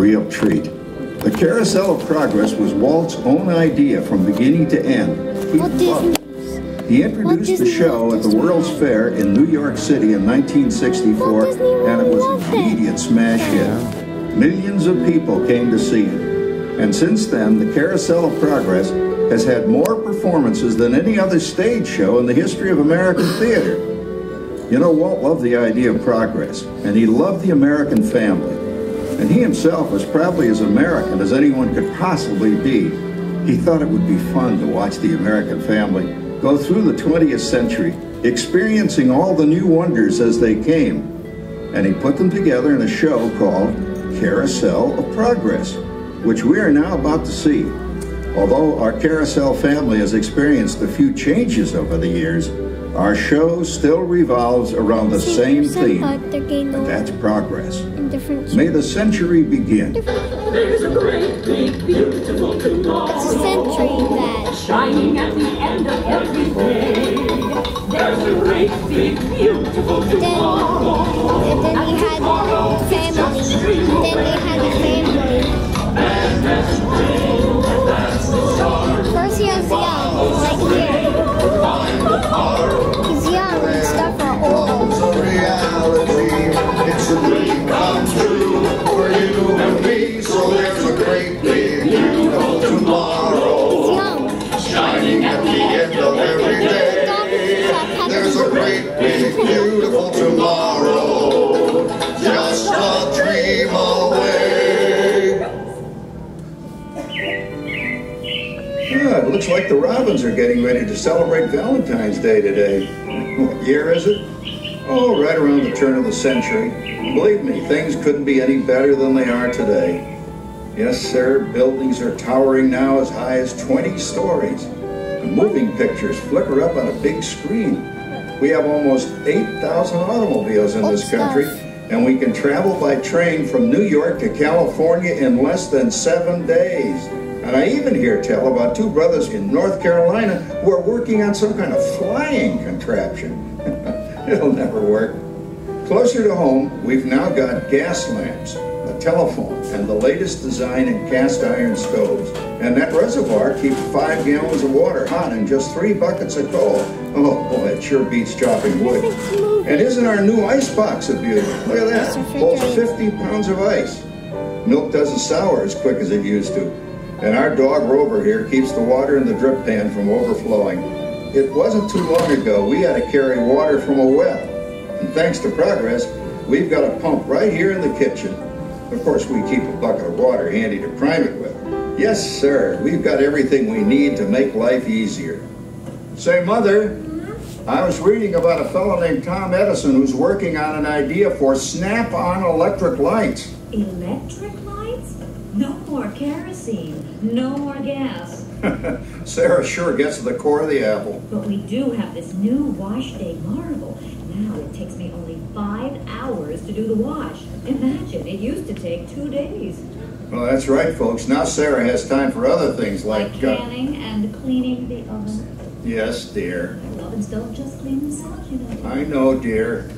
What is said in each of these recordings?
real treat. The Carousel of Progress was Walt's own idea from beginning to end. He introduced the show at the World's Fair in New York City in 1964, and it was an immediate smash hit. Millions of people came to see it. And since then, the Carousel of Progress has had more performances than any other stage show in the history of American theater. You know, Walt loved the idea of progress, and he loved the American family. And he himself was probably as American as anyone could possibly be. He thought it would be fun to watch the American family go through the 20th century, experiencing all the new wonders as they came. And he put them together in a show called Carousel of Progress, which we are now about to see. Although our Carousel family has experienced a few changes over the years, our show still revolves around the same theme, and that's progress. May the century begin. There's a great, big, beautiful tomorrow. Century bad. Shining at the end of every day. There's a great, big, beautiful tomorrow. And then he had family. Then they had a family. First he was young, like here. He's young and stuff are old. It's a reality, it's a dream come true for you and me. So there's a great big beautiful tomorrow. He's young. Shining at the end of every day. There's a great big beautiful tomorrow. Just a dream away. It looks like the Robins are getting ready to celebrate Valentine's Day today. What year is it? Oh, right around the turn of the century. Believe me, things couldn't be any better than they are today. Yes, sir, buildings are towering now as high as 20 stories. And moving pictures flicker up on a big screen. We have almost 8,000 automobiles in this country, and we can travel by train from New York to California in less than 7 days. And I even hear tell about 2 brothers in North Carolina who are working on some kind of flying contraption. It'll never work. Closer to home, we've now got gas lamps, a telephone, and the latest design in cast iron stoves. And that reservoir keeps 5 gallons of water hot in just 3 buckets of coal. Oh, boy, it sure beats chopping wood. And isn't our new ice box a beauty? Look at that, holds 50 pounds of ice. Milk doesn't sour as quick as it used to. And our dog Rover here keeps the water in the drip pan from overflowing. It wasn't too long ago we had to carry water from a well. And thanks to progress, we've got a pump right here in the kitchen. Of course, we keep a bucket of water handy to prime it with. Yes, sir, we've got everything we need to make life easier. Say, Mother, I was reading about a fellow named Tom Edison who's working on an idea for snap-on electric lights. Electric lights? No more kerosene, no more gas. Sarah sure gets to the core of the apple. But we do have this new wash day marvel. Now it takes me only 5 hours to do the wash. Imagine, it used to take 2 days. Well, that's right, folks. Now Sarah has time for other things like canning and cleaning the oven. Yes, dear. Ovens don't just clean themselves, you know. I know, dear.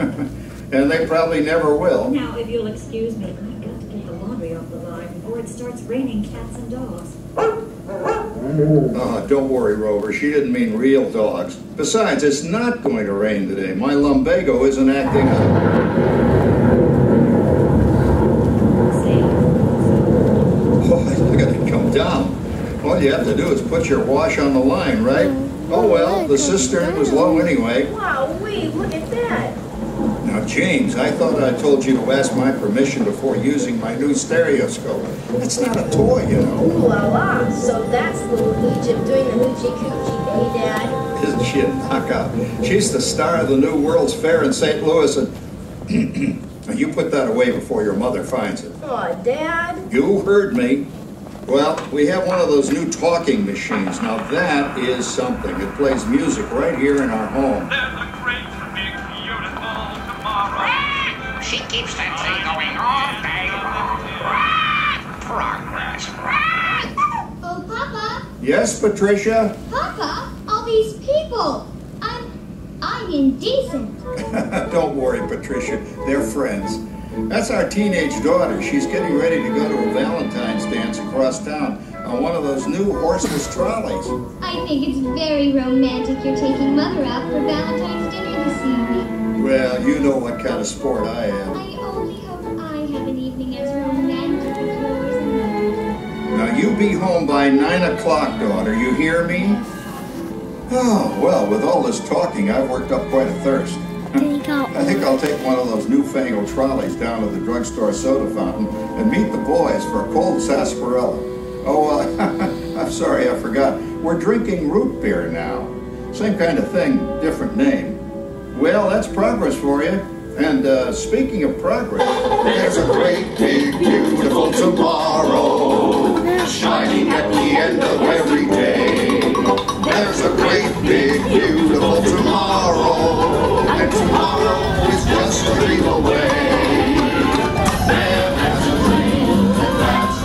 And they probably never will. Now, if you'll excuse me, I've got to get the laundry off the line before it starts raining cats and dogs. Don't worry, Rover. She didn't mean real dogs. Besides, it's not going to rain today. My lumbago isn't acting up. Look at it come down. All you have to do is put your wash on the line, right? Oh well, the cistern was low anyway. Wow, look at that. Now, James, I thought I told you to ask my permission before using my new stereoscope. It's not a toy, you know. Ooh la la. So that's little Egypt doing the hoochie coochie, eh, Dad? Isn't she a knockout? She's the star of the new World's Fair in St. Louis, and you put that away before your mother finds it. Oh, Dad. You heard me. Well, we have one of those new talking machines. Now that is something. It plays music right here in our home. There's a great, big, beautiful tomorrow. She keeps that thing going all day long. Progress. Oh, Papa. Yes, Patricia? Papa, all these people. I'm indecent. Don't worry, Patricia. They're friends. That's our teenage daughter. She's getting ready to go to a Valentine's dance across town on one of those new horseless trolleys. I think it's very romantic you're taking Mother out for Valentine's dinner this evening. Well, you know what kind of sport I am. I only hope I have an evening as romantic as yours and Mother's. Now, you be home by 9 o'clock, daughter. You hear me? Oh, well, with all this talking, I've worked up quite a thirst. I think I'll take one of those newfangled trolleys down to the drugstore soda fountain and meet the boys for a cold sarsaparilla. Oh, I'm sorry, I forgot. We're drinking root beer now. Same kind of thing, different name. Well, that's progress for you. And speaking of progress, There's a great, big, beautiful tomorrow shining at the end of every day. There's a great, big, beautiful tomorrow, and tomorrow is just a dream away. There's a dream that's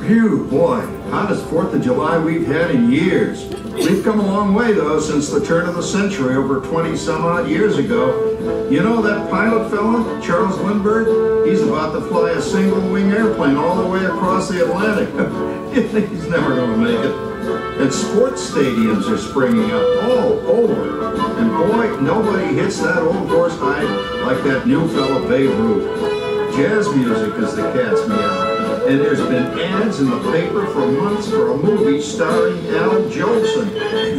phew, boy, hottest 4th of July we've had in years. We've come a long way, though, since the turn of the century, over 20-some-odd years ago. You know that pilot fella, Charles Lindbergh? He's about to fly a single-wing airplane all the way across the Atlantic. He's never going to make it. And sports stadiums are springing up all over. And boy, nobody hits that old horse hide like that new fella Babe Ruth. Jazz music is the cat's meow. And there's been ads in the paper for months for a movie starring Al Jolson.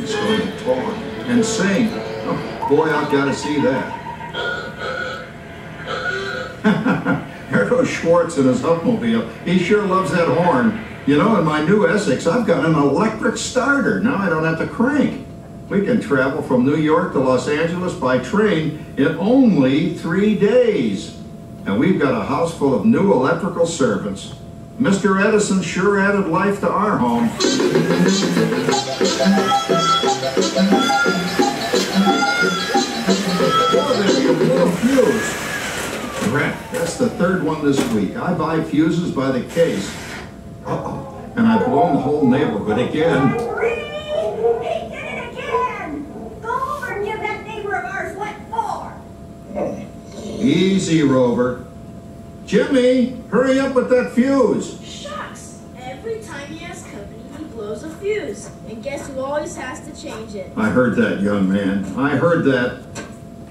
He's going to talk and sing. Oh, boy, I've got to see that. There goes Schwartz in his Huffmobile. He sure loves that horn. You know, in my new Essex, I've got an electric starter. Now I don't have to crank. We can travel from New York to Los Angeles by train in only 3 days. And we've got a house full of new electrical servants. Mr. Edison sure added life to our home. Oh, there's your little fuse. Crap, that's the 3rd one this week. I buy fuses by the case. Uh-oh, and I've blown the whole neighborhood again. He did it again! Go over and give that neighbor of ours what for. Easy, Rover. Jimmy, hurry up with that fuse. Shucks! Every time he has company, he blows a fuse. And guess who always has to change it? I heard that, young man. I heard that.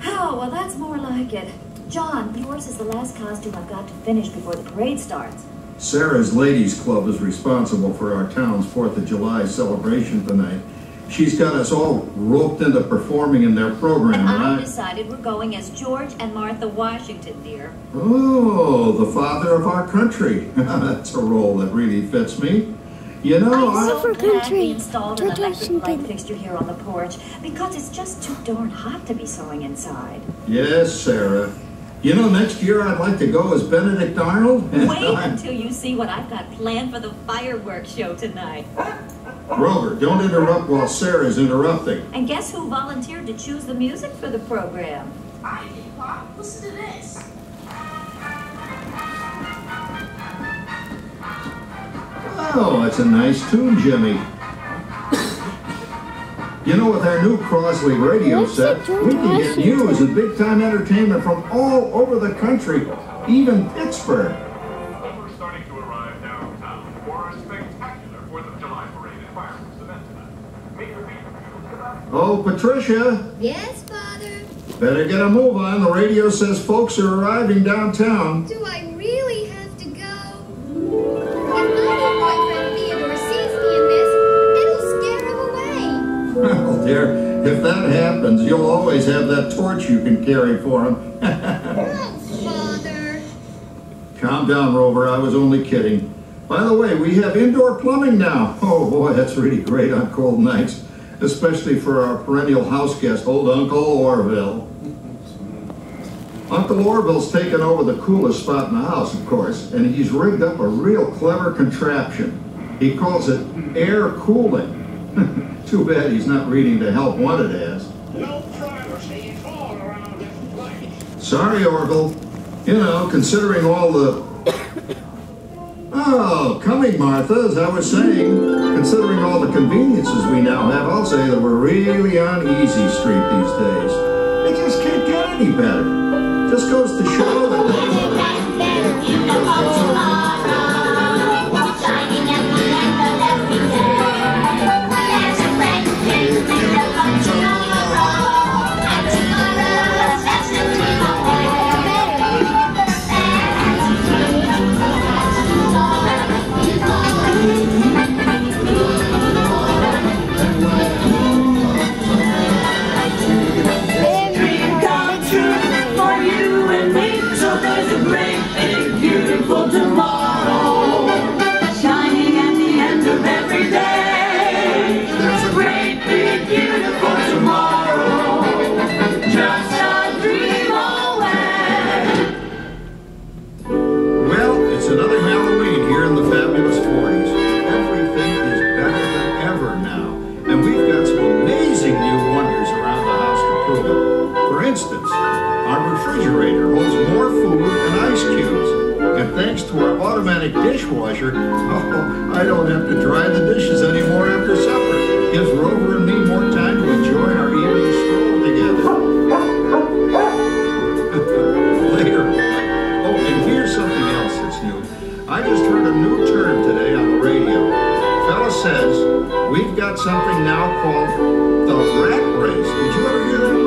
Oh, well, that's more like it. John, yours is the last costume I've got to finish before the parade starts. Sarah's Ladies Club is responsible for our town's 4th of July celebration tonight. She's got us all roped into performing in their program, And right? I decided we're going as George and Martha Washington, dear. Oh, the father of our country. That's a role that really fits me. You know, I'm so for glad country. we installed an George electric light Washington. fixture here on the porch because it's just too darn hot to be sewing inside. Yes, Sarah. You know, next year I'd like to go as Benedict Arnold. Wait until you see what I've got planned for the fireworks show tonight. Rover, don't interrupt while Sarah's interrupting. And guess who volunteered to choose the music for the program? I did, Pop. Listen to this. Oh, that's a nice tune, Jimmy. You know, with our new Crosley radio What's set, it, George we can get Washington? news and big-time entertainment from all over the country, even Pittsburgh. We're starting to arrive downtown for a spectacular 4th of July parade and fireworks event tonight. Make your feet about Oh, Patricia, Yes, Father? better get a move on. The radio says folks are arriving downtown. Do I really have to go? If my new boyfriend Theodore sees me in this, it'll scare him away. Well, dear, if that happens, you'll always have that torch you can carry for him. Oh, Father. Calm down, Rover. I was only kidding. By the way, we have indoor plumbing now. Oh, boy, that's really great on cold nights, especially for our perennial house guest, old Uncle Orville. Uncle Orville's taken over the coolest spot in the house, of course, and he's rigged up a real clever contraption. He calls it air cooling. Too bad he's not reading the Help Wanted ads. No privacy at all around this place. Sorry, Orville. You know, considering all the... Oh, coming, Martha, as I was saying, considering all the conveniences we now have, I'll say that we're really on easy street these days. It just can't get any better. Just goes to show that... Tomorrow, shining at the end of every day. There's a great, big, beautiful tomorrow, just a dream away. Well, it's another Halloween here in the fabulous 40s. Everything is better than ever now. And we've got some amazing new wonders around the house to prove it. For instance, our refrigerator holds more food and ice cubes. And thanks to our automatic dishwasher, oh, I don't have to dry the dishes anymore after supper. Gives Rover and me more time to enjoy our evening stroll together. Later. Oh, and here's something else that's new. I just heard a new term today on the radio. Fella says we've got something now called the rat race. Did you ever hear that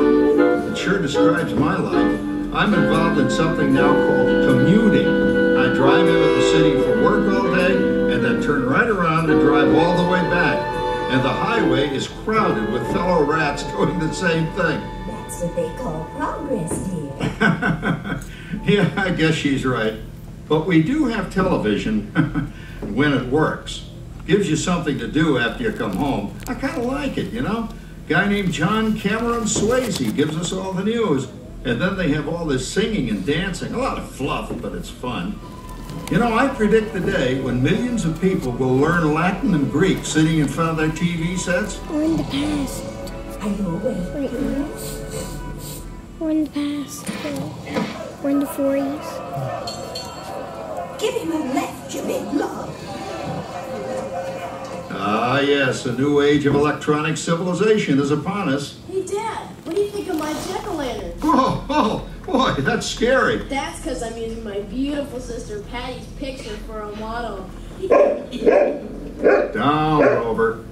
one? It sure describes my life. I'm involved in something now called commuting. I drive into the city for work all day and then turn right around and drive all the way back. And the highway is crowded with fellow rats doing the same thing. That's what they call progress, dear. Yeah, I guess she's right. But we do have television when it works. Gives you something to do after you come home. I kind of like it, you know? Guy named John Cameron Swayze gives us all the news. And then they have all this singing and dancing. A lot of fluff, but it's fun. You know, I predict the day when millions of people will learn Latin and Greek sitting in front of their TV sets. We're in the past. I know, wait. We're in the past. We're in the 40s. Give him a left, you big love. Ah, yes, a new age of electronic civilization is upon us. Hey, Dad, what do you think of my jack-o'-lantern? Oh, boy, that's scary. That's because I'm using my beautiful sister Patty's picture for a model. Down, Rover.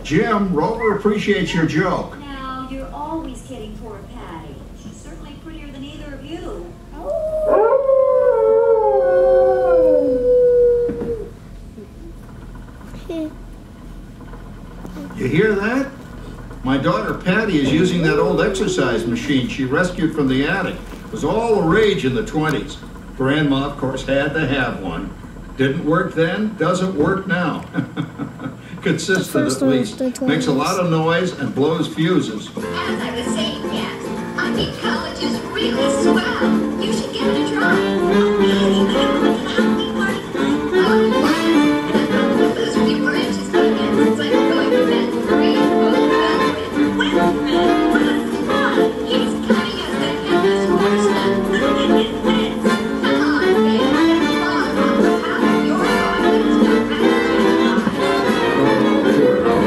Jim, Rover appreciates your joke. Now, you're always kidding poor Patty. She's certainly prettier than either of you. You hear that? My daughter Patty is using that old exercise machine she rescued from the attic. It was all the rage in the 20s. Grandma, of course, had to have one. Didn't work then, doesn't work now. Consistent at least. Makes a lot of noise and blows fuses. As I was saying, Kat, I think college is really swell. You should give it a try. Those few branches weekends, it's like going to that free boat development. Wait a minute, what's fun? He's cutting us that endless horse. Look at his lips. Come on, baby.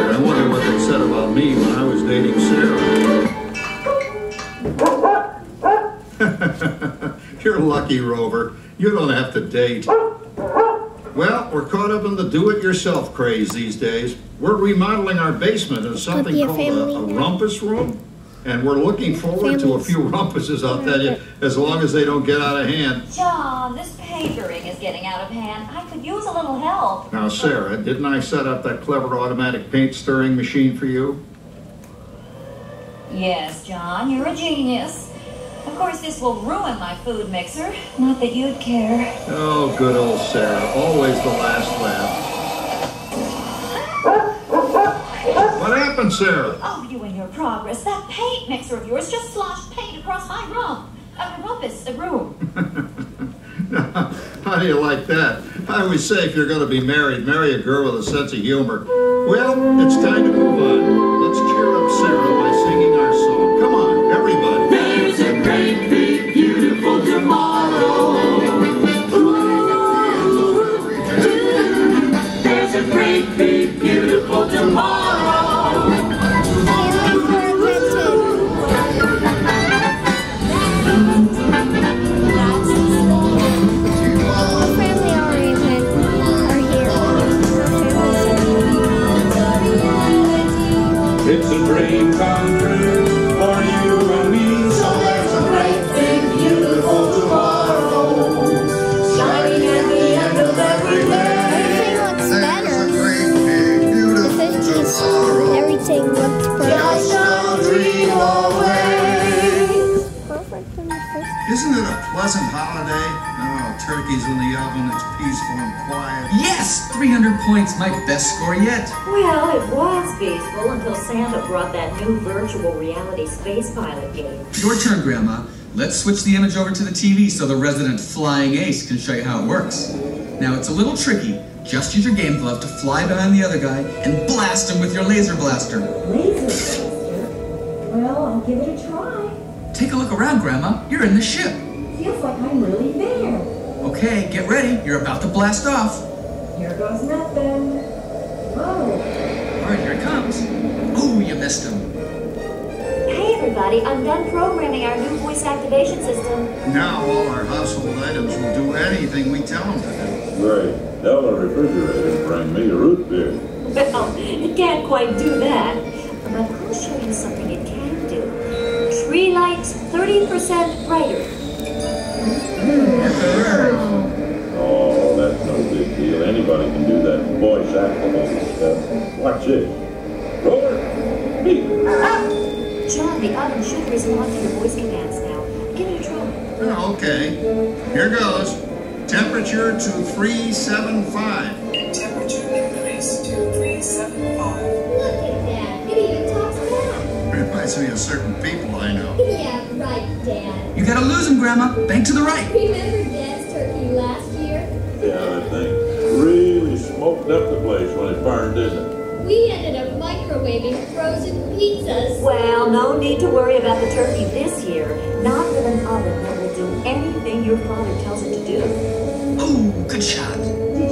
I wonder what they said about me when I was dating Sarah. You're lucky, Rover. You don't have to date. Well, we're caught up in the do-it-yourself craze these days. We're remodeling our basement into something called a rumpus room. And we're looking forward to a few rumpuses, I'll tell you, as long as they don't get out of hand. John, this papering is getting out of hand. I could use a little help. Now, Sarah, didn't I set up that clever automatic paint stirring machine for you? Yes, John, you're a genius. Of course, this will ruin my food mixer. Not that you'd care. Oh, good old Sarah. Always the last laugh. What happened, Sarah? Oh, you and your progress. That paint mixer of yours just sloshed paint across my room. Rumpus, a room. Now, how do you like that? I always say if you're going to be married, marry a girl with a sense of humor. Well, it's time to move on. Let's cheer up Sarah by singing our song. Come on, everybody. There's a great, big, beautiful tomorrow. There's a great, big, beautiful tomorrow. It's a dream come true for you and me. So there's a great, big, beautiful tomorrow, shining at the end of every day. There's a great, big, beautiful tomorrow. Everything looks Just a dream away. Isn't it a pleasant holiday? Oh, turkey's in the oven, it's peaceful and quiet. Yes! 300 points, my best score yet. Well, it was peaceful until Santa brought that new virtual reality space pilot game. Your turn, Grandma. Let's switch the image over to the TV so the resident flying ace can show you how it works. Now, it's a little tricky. Just use your game glove to fly behind the other guy and blast him with your laser blaster. Laser blaster? Well, I'll give it a try. Take a look around, Grandma. You're in the ship. Feels like I'm really there. Okay, get ready. You're about to blast off. Here goes nothing. Whoa. All right, here it comes. Oh, you missed him. Hey, everybody. I'm done programming our new voice activation system. Now all our household items will do anything we tell them to do. Great. Tell the refrigerator to bring me a root beer. Well, it can't quite do that. But I'll show you something it can do. Tree lights 30% brighter. Oh, that's no big deal. Anybody can do that voice activation stuff. Watch this. Roller. Beep. John, the oven should respond to your voice commands now. Give it a try. Oh, okay. Here goes. Temperature to 375. Temperature increase to 375. Look at that. It even talks back. Reminds me of certain people I know. Yeah, right, Dad. You gotta lose him, Grandma. Bank to the right. Remember Dad's turkey last year? Yeah, that thing really smoked up the place when it burned, didn't it? We ended up microwaving frozen pizzas. Well, no need to worry about the turkey this year. Not with an oven that will do anything your father tells it to do. Oh, good shot. Did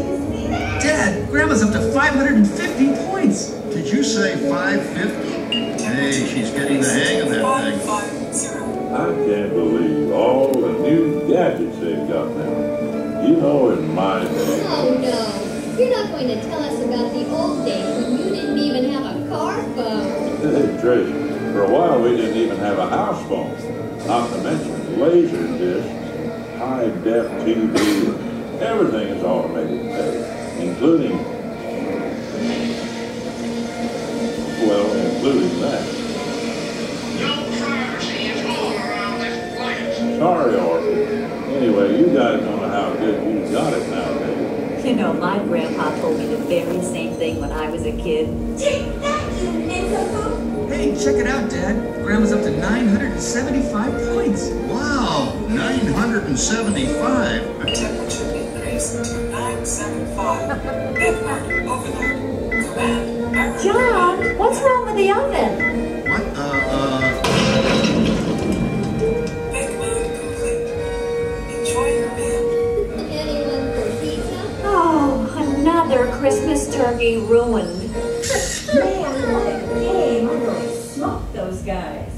you see that? Dad, Grandma's up to 550 points. Did you say 550? Hey, she's getting the hang of that thing. 550. I can't believe all the new gadgets they've got now. You know, in my day. Oh no. You're not going to tell us about the old days when you didn't even have a car phone. Hey, Tracy, for a while we didn't even have a house phone. Not to mention laser discs, high-def TV, everything is automated today, including that. No privacy at all around this place. Sorry, Orphan. Anyway, you guys don't know how good you got it nowadays. You know, my grandpa told me the very same thing when I was a kid. Take that, you nincompoop! Hey, check it out, Dad. Grandma's up to 975 points. Wow, 975. Temperature increase to 975. Network overload. Command error. John, what's wrong with the oven? What? Bake mode complete. Enjoy your meal. Anyone for pizza? Oh, another Christmas turkey ruined. Man, what a game! I'm going to smoke those guys.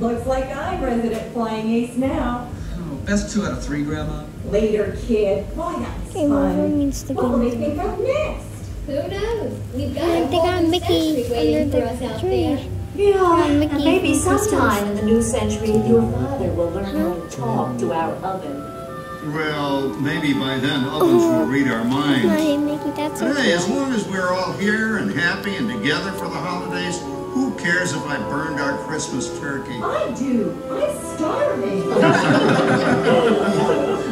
Looks like I'm resident flying ace now. Oh, best 2 out of 3, Grandma. Later, kid. Boy, that's Game over fun. means the What will game. they think of next? Who knows? We've got I a think they got whole new Mickey century waiting under for us the out tree. there. Yeah, and Mickey maybe from Christmas. sometime in the new century, your father will learn how to talk to our oven. Well, maybe by then ovens will read our minds. Hi, Mickey, that's Hey, as okay. long as we're all here and happy and together for the holidays, who cares if I burned our Christmas turkey? I do. I'm starving.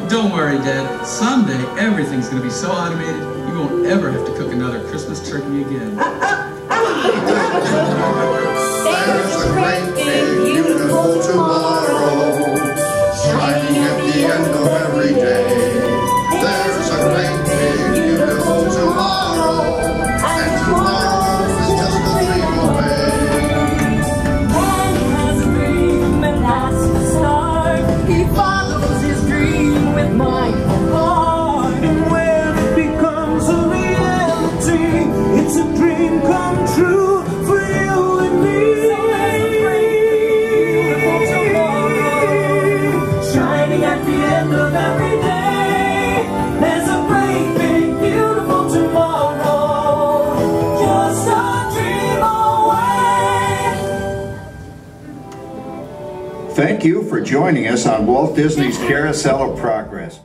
Don't worry, Dad. Someday, everything's going to be so automated, you won't ever have to cook another Christmas turkey again. There's a great big beautiful tomorrow, Thank you for joining us on Walt Disney's Carousel of Progress.